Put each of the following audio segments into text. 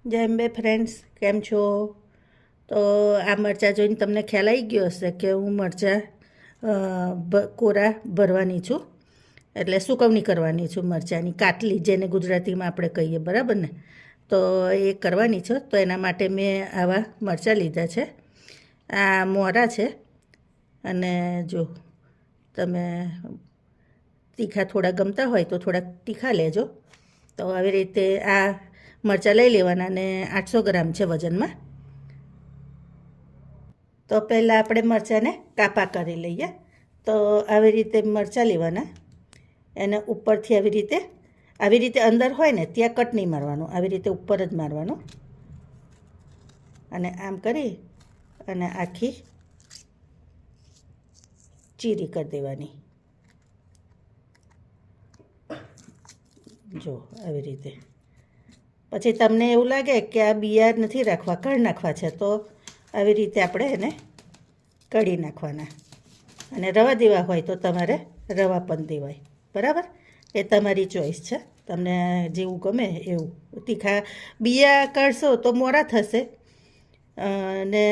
જય અંબે ફ્રેન્ડ્સ, કેમ છો? તો આ મરચાં જોઈને તમને ખ્યાલ આવી ગયો હશે કે હું મરચાં કોરા ભરવાની છું, એટલે સુકવણી કરવાની છું મરચાંની, કાટલી જેને ગુજરાતીમાં આપણે કહીએ, બરાબર ને? તો એ કરવાની છે. તો એના માટે મેં આવા મરચાં લીધા છે. આ મોરા છે. અને જો તમે તીખા થોડા ગમતા હોય તો થોડાક તીખા લેજો. તો આવી રીતે આ મરચાં લઈ લેવાના અને 800 ગ્રામ છે વજનમાં. તો પહેલાં આપણે મરચાંને કાપા કરી લઈએ. તો આવી રીતે મરચાં લેવાના, એને ઉપરથી આવી રીતે અંદર હોય ને ત્યાં કટ નહીં મારવાનું, આવી રીતે ઉપર જ મારવાનું. અને આમ કરી અને આખી ચીરી કરી દેવાની. જો આવી રીતે. પછી તમને એવું લાગે કે આ બિયા નથી રાખવા, કાઢી નાખવા છે, તો આવી રીતે આપણે એને કાઢી નાખવાના. અને રવા દેવા હોય તો તમારે રવા પણ દેવાય, બરાબર? એ તમારી ચોઈસ છે, તમને જેવું ગમે એવું. તીખા બિયા કાઢશો તો મોરા થશે, અને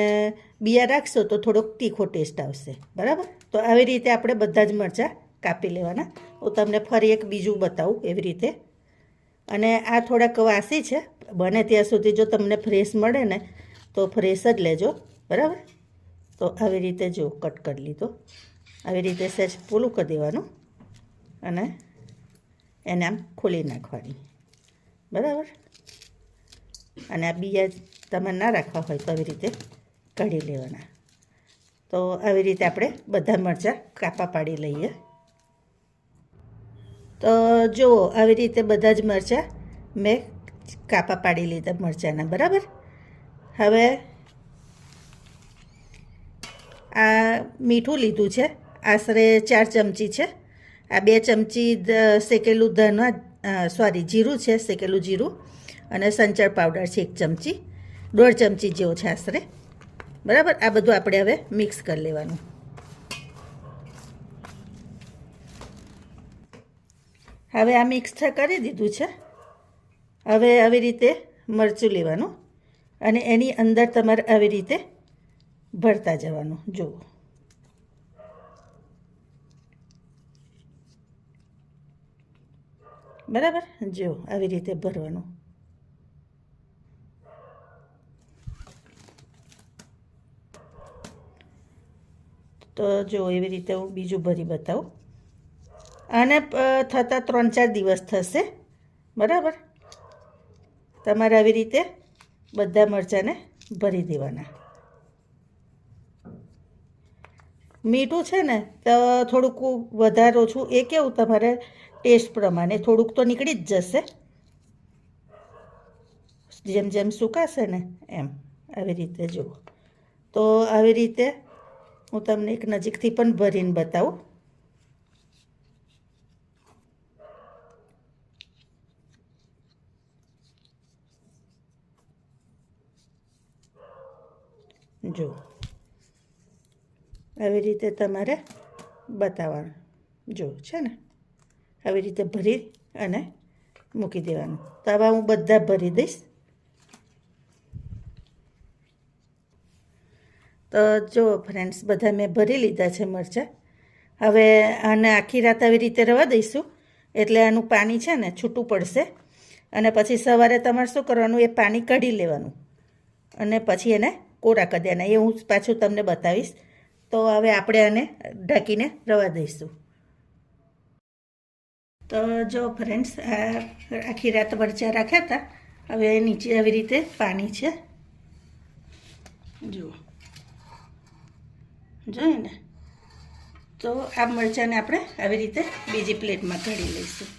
બિયા રાખશો તો થોડોક તીખો ટેસ્ટ આવશે, બરાબર? તો આવી રીતે આપણે બધા જ મરચાં કાપી લેવાના. હું તમને ફરી એક બીજું બતાવું એવી રીતે. અને આ થોડાક વાસી છે, બને ત્યાં સુધી જો તમને ફ્રેશ મળે ને તો ફ્રેશ જ લેજો, બરાબર? તો આવી રીતે જો કટ કરી લીધો, આવી રીતે સહેજ પોલું કરી દેવાનું અને એને આમ ખોલી નાખવાની, બરાબર? અને આ બીયા તમારે ના રાખવા હોય તો આવી રીતે કાઢી લેવાના. તો આવી રીતે આપણે બધા મરચાં કાપા પાડી લઈએ. તો જુઓ, આવી રીતે બધા જ મરચાં મેં કાપા પાડી લીધા મરચાંના, બરાબર? હવે આ મીઠું લીધું છે, આશરે 4 ચમચી છે. આ 2 ચમચી શેકેલું જીરું છે, શેકેલું જીરું. અને સંચળ પાવડર છે 1 ચમચી, 1.5 ચમચી જેવો છે આશરે, બરાબર? આ બધું આપણે હવે મિક્સ કરી લેવાનું. હવે આ મિક્સ કરી દીધું છે. હવે આવી રીતે મરચું લેવાનું અને એની અંદર તમારે આવી રીતે ભરતા જવાનું. જુઓ, બરાબર? જુઓ, આવી રીતે ભરવાનું. તો જો એવી રીતે હું બીજું ભરી બતાવું. આને થતાં 3-4 દિવસ થશે, બરાબર? તમારે આવી રીતે બધા મરચાંને ભરી દેવાના. મીઠું છે ને તો થોડુંક વધારે ઓછું, એ કેવું તમારે ટેસ્ટ પ્રમાણે થોડુંક તો નીકળી જ જશે, જેમ જેમ સુકાશે ને એમ. આવી રીતે જુઓ. તો આવી રીતે હું તમને એક નજીકથી પણ ભરીને બતાવું. જુઓ, આવી રીતે તમારે બતાવવાનું. જો છે ને, આવી રીતે ભરી અને મૂકી દેવાનું. તો હવે હું બધા ભરી દઈશ. તો જો ફ્રેન્ડ્સ, બધા મેં ભરી લીધા છે મરચાં. હવે આને આખી રાત આવી રીતે રવા દઈશું, એટલે આનું પાણી છે ને છૂટું પડશે. અને પછી સવારે તમારે શું કરવાનું, એ પાણી કાઢી લેવાનું અને પછી એને કોરા કરી દેવાના. એ હું પાછું તમને બતાવીશ. તો હવે આપણે આને ઢાંકીને રવા દઈશું. તો જો ફ્રેન્ડ્સ, આ આખી રાત મરચાં રાખ્યા હતા. હવે નીચે આવી રીતે પાણી છે, જુઓ, જોઈએ ને? તો આ મરચાંને આપણે આવી રીતે બીજી પ્લેટમાં કાઢી લઈશું.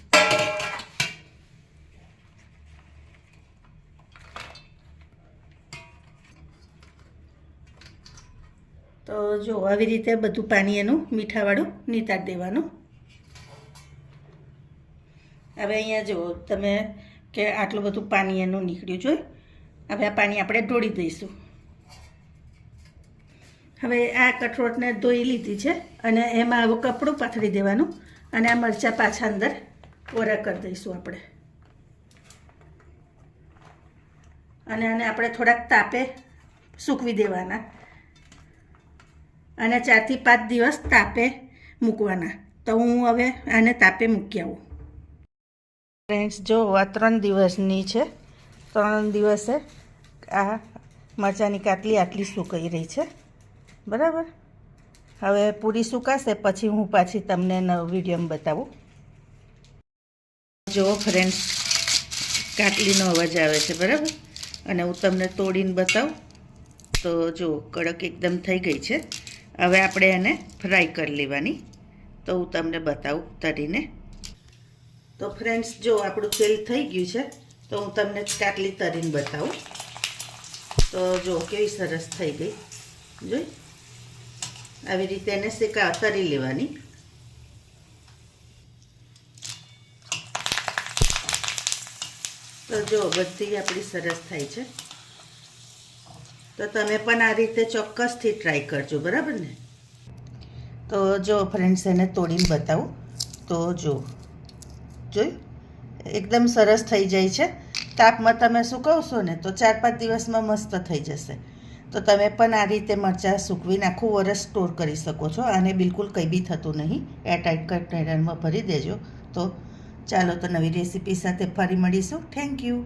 તો જો આવી રીતે બધું પાણી એનું મીઠાવાળું નીતાર દેવાનું. હવે અહીંયા જુઓ તમે કે આટલું બધું પાણી એનું નીકળ્યું જોઈએ. હવે આ પાણી આપણે ઢોળી દઈશું. હવે આ કઠોળને ધોઈ લીધી છે અને એમાં આવું કપડું પાથરી દેવાનું અને આ મરચાં પાછા અંદર કોરા કરી દઈશું આપણે. અને આને આપણે થોડાક તાપે સૂકવી દેવાના અને 4 થી 5 દિવસ તાપે મૂકવાના. તો હું હવે આને તાપે મૂકી આવું. ફ્રેન્ડ્સ જો આ 3 દિવસની છે. 3 દિવસે આ મરચાંની કાતલી આટલી સુકાઈ રહી છે, બરાબર. હવે પૂરી સુકાશે પછી હું પાછી તમને વિડીયોમાં બતાવું. જો ફ્રેન્ડ્સ કાતલીનો અવાજ આવે છે, બરાબર. અને હું તમને તોડીને બતાવું તો જો કડક એકદમ થઈ ગઈ છે. હવે આપણે એને ફ્રાય કરી લેવાની. તો હું તમને બતાવું તળીને. તો ફ્રેન્ડ્સ જો આપણું તેલ થઈ ગયું છે, તો હું તમને કાતલી તળીને બતાવું. તો જો કેવી સરસ થઈ ગઈ, જોઈ. આવી રીતે એને તળી લેવાની. તો જો બધી આપણી સરસ થાય છે. તો તમે પણ આ રીતે ચોક્કસથી ટ્રાય કરજો, બરાબર ને. તો જો ફ્રેન્ડ્સ એને તોડીને બતાવું. તો જોઈ એકદમ સરસ થઈ જાય છે. તાપમાં તમે સૂકવશો ને તો 4-5 દિવસમાં મસ્ત થઈ જશે. તો તમે પણ આ રીતે મરચાં સૂકવીને આખું વરસ સ્ટોર કરી શકો છો. આને બિલકુલ કંઈ બી થતું નહીં. એરટાઇટ કન્ટેનરમાં ભરી દેજો. તો ચાલો, તો નવી રેસીપી સાથે ફરી મળીશું. Thank you.